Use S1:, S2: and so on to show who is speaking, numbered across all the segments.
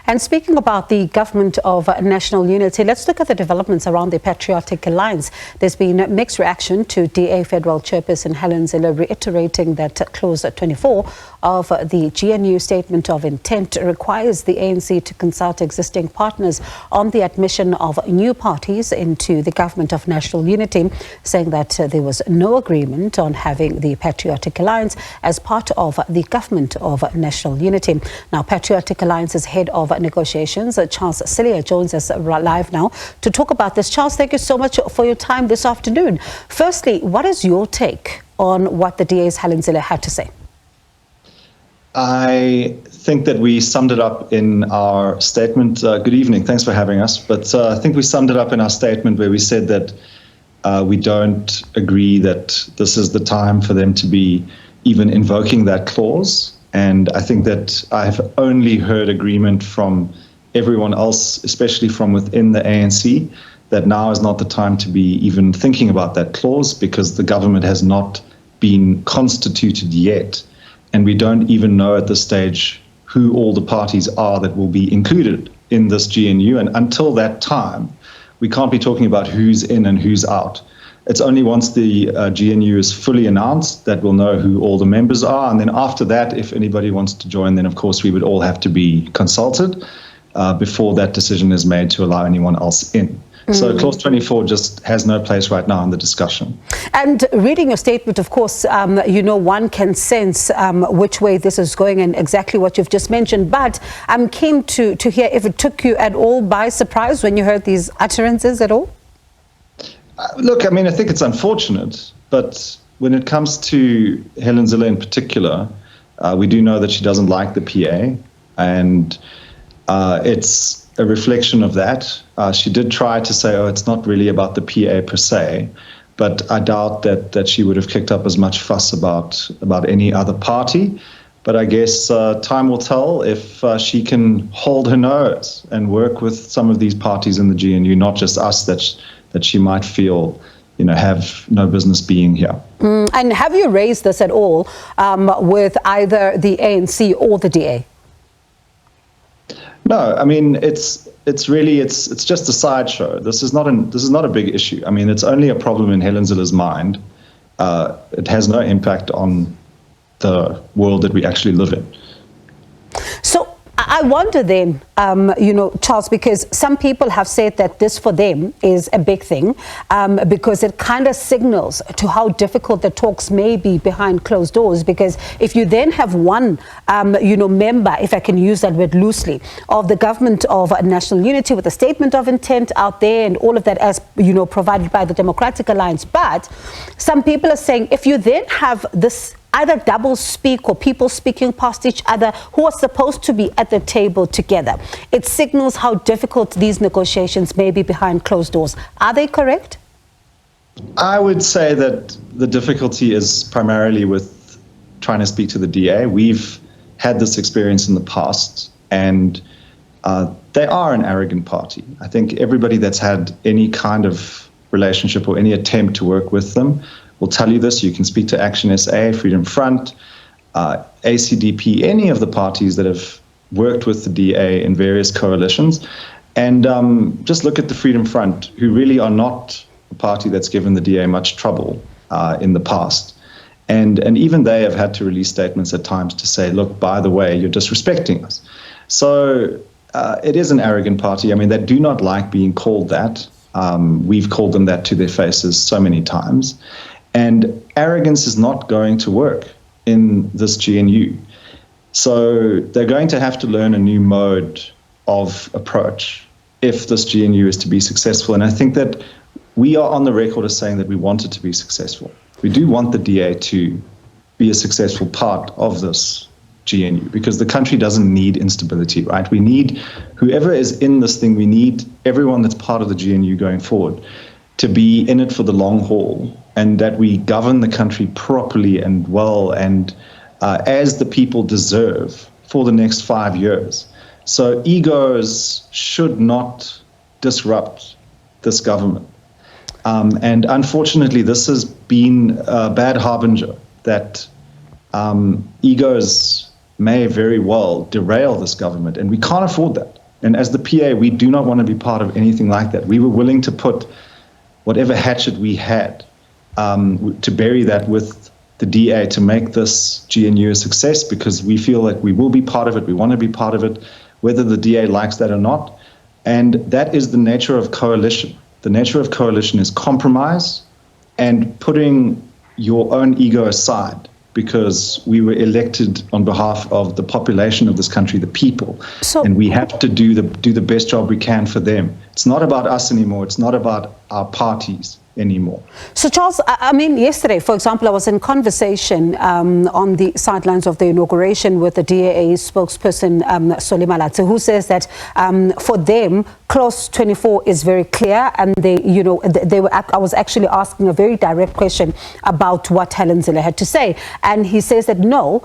S1: And speaking about the government of national unity, let's look at the developments around the Patriotic Alliance. There's been mixed reaction to DA Federal Chairperson Helen Zille reiterating that Clause 24 of the GNU Statement of Intent requires the ANC to consult existing partners on the admission of new parties into the government of national unity, saying that there was no agreement on having the Patriotic Alliance as part of the government of national unity. Now, Patriotic Alliance's head of negotiations, Charles Cilliers, joins us live now to talk about this. Charles, thank you so much for your time this afternoon. Firstly, what is your take on what the DA's Helen Zille had to say?
S2: I think that we summed it up in our statement. Good evening. Thanks for having us. But I think we summed it up in our statement where we said that we don't agree that this is the time for them to be even invoking that clause. And I think that I've only heard agreement from everyone else, especially from within the ANC, that now is not the time to be even thinking about that clause because the government has not been constituted yet. And we don't even know at this stage who all the parties are that will be included in this GNU. And until that time, we can't be talking about who's in and who's out. It's only once the GNU is fully announced that we'll know who all the members are. And then after that, if anybody wants to join, then of course we would all have to be consulted before that decision is made to allow anyone else in. So Clause 24 just has no place right now in the discussion.
S1: And reading your statement, of course, one can sense which way this is going and exactly what you've just mentioned. But I'm keen to hear if it took you at all by surprise when you heard these utterances at all?
S2: Look, I mean, I think it's unfortunate, but when it comes to Helen Zille in particular, we do know that she doesn't like the PA, and it's a reflection of that. She did try to say, oh, it's not really about the PA per se, but I doubt that she would have kicked up as much fuss about any other party. But I guess time will tell if she can hold her nose and work with some of these parties in the GNU, not just us that she might feel, have no business being here.
S1: And have you raised this at all with either the ANC or the DA?
S2: No, I mean it's just a sideshow. This is not a big issue. I mean, it's only a problem in Helen Zille's mind. It has no impact on the world that we actually live in.
S1: So I wonder then, Charles, because some people have said that this for them is a big thing because it kind of signals to how difficult the talks may be behind closed doors. Because if you then have one, member, if I can use that word loosely, of the government of national unity with a statement of intent out there and all of that as, provided by the Democratic Alliance. But some people are saying if you then have this either double speak or people speaking past each other who are supposed to be at the table together, it signals how difficult these negotiations may be behind closed doors. Are they correct?
S2: I would say that the difficulty is primarily with trying to speak to the DA. We've had this experience in the past, and they are an arrogant party. I think everybody that's had any kind of relationship or any attempt to work with them will tell you this. You can speak to Action SA, Freedom Front, ACDP, any of the parties that have worked with the DA in various coalitions. And just look at the Freedom Front, who really are not a party that's given the DA much trouble in the past. And even they have had to release statements at times to say, look, by the way, you're disrespecting us. So it is an arrogant party. I mean, they do not like being called that. We've called them that to their faces so many times. And arrogance is not going to work in this GNU. So they're going to have to learn a new mode of approach if this GNU is to be successful. And I think that we are on the record as saying that we want it to be successful. We do want the DA to be a successful part of this GNU because the country doesn't need instability, right? We need whoever is in this thing, we need everyone that's part of the GNU going forward to be in it for the long haul, and that we govern the country properly and well and as the people deserve for the next 5 years. So egos should not disrupt this government. And unfortunately, this has been a bad harbinger that egos may very well derail this government, and we can't afford that. And as the PA, we do not want to be part of anything like that. We were willing to put whatever hatchet we had to bury that with the DA to make this GNU a success, because we feel like we will be part of it, we want to be part of it, whether the DA likes that or not. And that is the nature of coalition. The nature of coalition is compromise and putting your own ego aside, because we were elected on behalf of the population of this country, the people, and we have to do the best job we can for them. It's not about us anymore. It's not about our parties anymore.
S1: So, Charles, I mean, yesterday, for example, I was in conversation on the sidelines of the inauguration with the DAA spokesperson, Solimalatse, who says that for them, Clause 24 is very clear, and I was actually asking a very direct question about what Helen Zille had to say, and he says that no,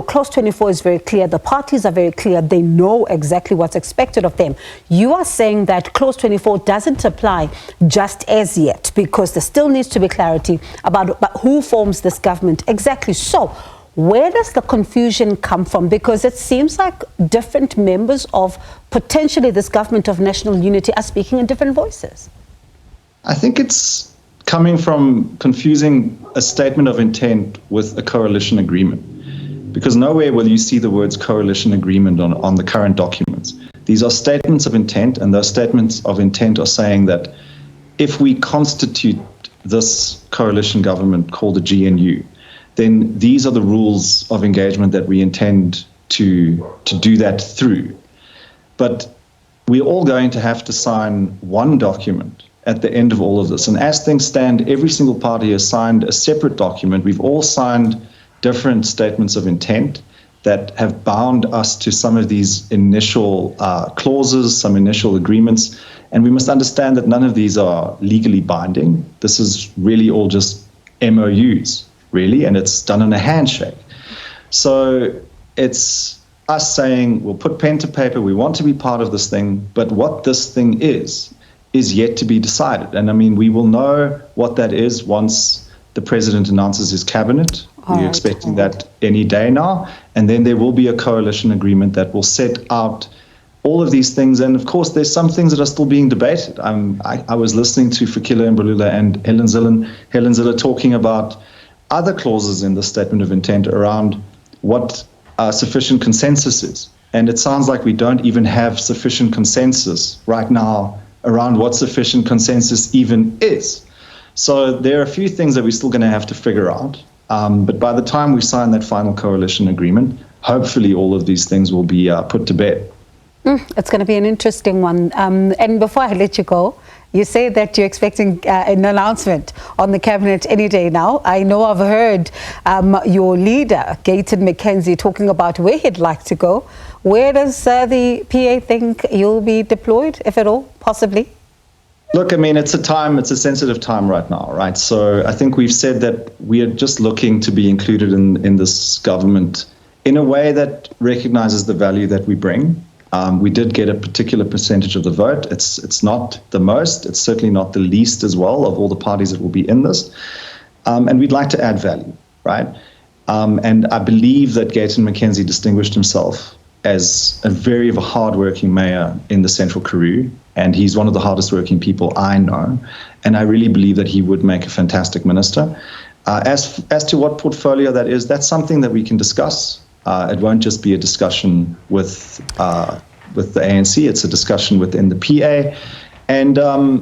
S1: Clause 24 is very clear, the parties are very clear, they know exactly what's expected of them. You are saying that Clause 24 doesn't apply just as yet, because there still needs to be clarity about who forms this government exactly. So where does the confusion come from? Because it seems like different members of potentially this government of national unity are speaking in different voices.
S2: I think it's coming from confusing a statement of intent with a coalition agreement, because nowhere will you see the words coalition agreement on the current documents. These are statements of intent, and those statements of intent are saying that if we constitute this coalition government called the GNU, then these are the rules of engagement that we intend to do that through. But we're all going to have to sign one document at the end of all of this. And as things stand, every single party has signed a separate document. We've all signed different statements of intent that have bound us to some of these initial clauses, some initial agreements. And we must understand that none of these are legally binding. This is really all just MOUs, really, and it's done in a handshake. So it's us saying, we'll put pen to paper, we want to be part of this thing, but what this thing is yet to be decided. And I mean, we will know what that is once the president announces his cabinet. We're expecting that any day now. And then there will be a coalition agreement that will set out all of these things. And of course, there's some things that are still being debated. I was listening to Fikile Mbalula and Helen Zille talking about other clauses in the statement of intent around what sufficient consensus is. And it sounds like we don't even have sufficient consensus right now around what sufficient consensus even is. So there are a few things that we're still going to have to figure out. But by the time we sign that final coalition agreement, hopefully all of these things will be put to bed.
S1: It's going to be an interesting one. And before I let you go, you say that you're expecting an announcement on the cabinet any day now. I know I've heard your leader, Gayton McKenzie, talking about where he'd like to go. Where does the PA think you'll be deployed, if at all, possibly?
S2: Look, I mean, it's a sensitive time right now, right? So I think we've said that we are just looking to be included in this government in a way that recognizes the value that we bring. We did get a particular percentage of the vote. It's not the most, it's certainly not the least as well of all the parties that will be in this. And we'd like to add value, right? And I believe that Gayton McKenzie distinguished himself as a very hard-working mayor in the Central Karoo, and he's one of the hardest-working people I know. And I really believe that he would make a fantastic minister. As to what portfolio that is, that's something that we can discuss. It won't just be a discussion with the ANC. It's a discussion within the PA, and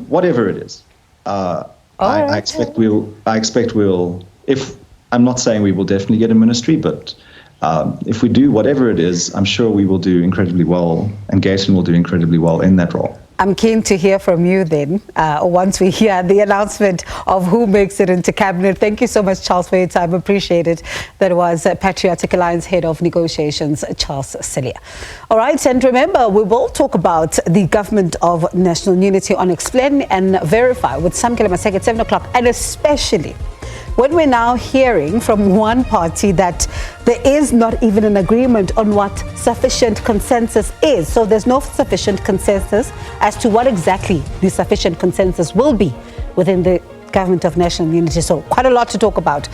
S2: whatever it is, I expect we'll. If I'm not saying we will definitely get a ministry, but if we do, whatever it is, I'm sure we will do incredibly well, and Gayton will do incredibly well in that role.
S1: I'm keen to hear from you then, once we hear the announcement of who makes it into cabinet. Thank you so much, Charles, for your time. Appreciate it. That was Patriotic Alliance Head of Negotiations, Charles Cilliers. All right, and remember, we will talk about the government of national unity on Explain and Verify with Samkele Maseke at 7 o'clock, and especially when we're now hearing from one party that there is not even an agreement on what sufficient consensus is. So there's no sufficient consensus as to what exactly the sufficient consensus will be within the government of national unity. So quite a lot to talk about.